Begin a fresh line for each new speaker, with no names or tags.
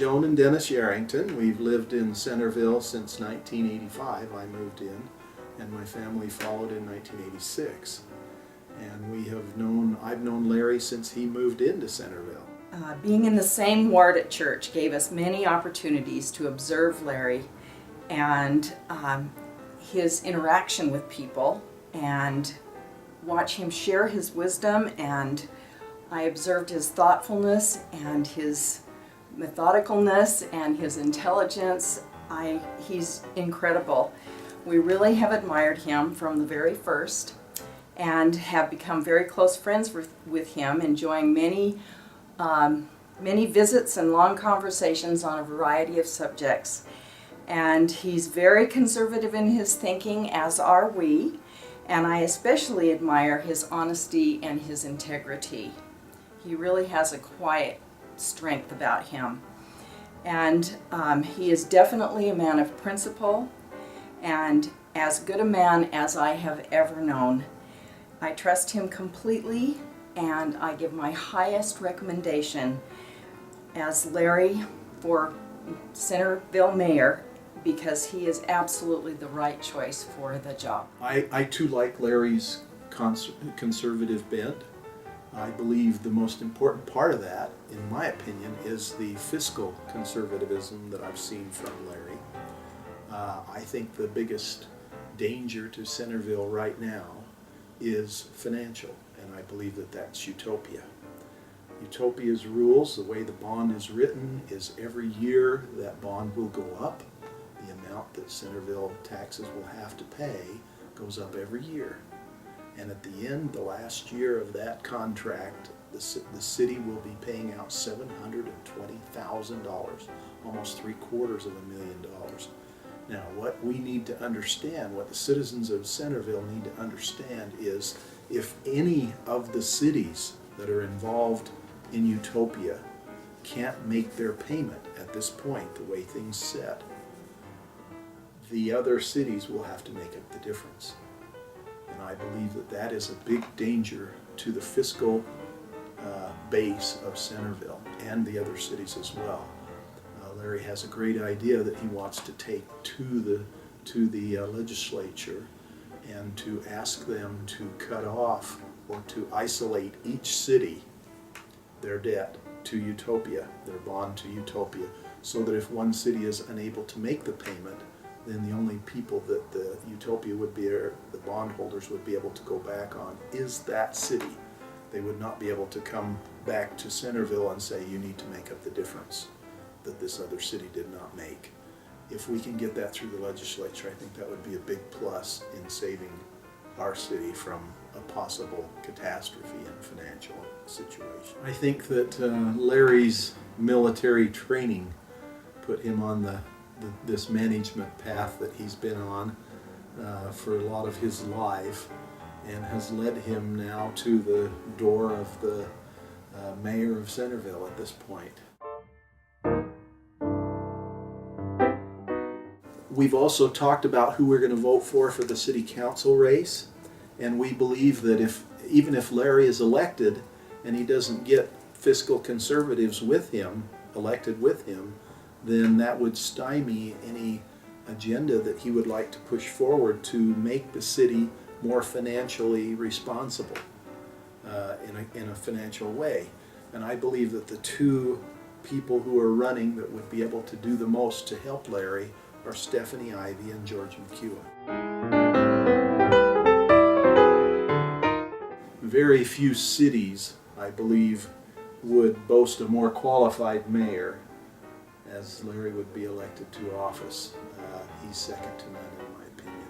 Joan and Dennis Yarrington. We've lived in Centerville since 1985. I moved in, and my family followed in 1986. And I've known Larry since he moved into Centerville.
Being in the same ward at church gave us many opportunities to observe Larry and his interaction with people and watch him share his wisdom, and I observed his thoughtfulness and his methodicalness and his intelligence. He's incredible. We really have admired him from the very first and have become very close friends with him, enjoying many visits and long conversations on a variety of subjects. And he's very conservative in his thinking, as are we, and I especially admire his honesty and his integrity. He really has a quiet strength about him. And he is definitely a man of principle, and as good a man as I have ever known. I trust him completely, and I give my highest recommendation as Larry for Centerville mayor, because he is absolutely the right choice for the job.
I too like Larry's conservative bent. I believe the most important part of that, in my opinion, is the fiscal conservatism that I've seen from Larry. I think the biggest danger to Centerville right now is financial, and I believe that that's utopia. Utopia's rules, the way the bond is written, is every year that bond will go up. The amount that Centerville taxes will have to pay goes up every year. And at the end, the last year of that contract, the city will be paying out $720,000, almost $750,000. Now, what we need to understand, what the citizens of Centerville need to understand is, if any of the cities that are involved in utopia can't make their payment at this point, the way things sit, the other cities will have to make up the difference. And I believe that that is a big danger to the fiscal base of Centerville and the other cities as well. Larry has a great idea that he wants to take to the legislature and to ask them to cut off or to isolate each city, their debt to utopia, their bond to utopia, so that if one city is unable to make the payment, then the only people that the utopia would be, or the bondholders would be able to go back on, is that city. They would not be able to come back to Centerville and say, you need to make up the difference that this other city did not make. If we can get that through the legislature, I think that would be a big plus in saving our city from a possible catastrophe and financial situation. I think that Larry's military training put him on this management path that he's been on for a lot of his life, and has led him now to the door of the mayor of Centerville at this point. We've also talked about who we're going to vote for the city council race, and we believe that even if Larry is elected and he doesn't get fiscal conservatives with him, elected with him, then that would stymie any agenda that he would like to push forward to make the city more financially responsible in a financial way. And I believe that the two people who are running that would be able to do the most to help Larry are Stephanie Ivie and George McEwan. Very few cities, I believe, would boast a more qualified mayor as Larry would be elected to office. He's second to none, in my opinion.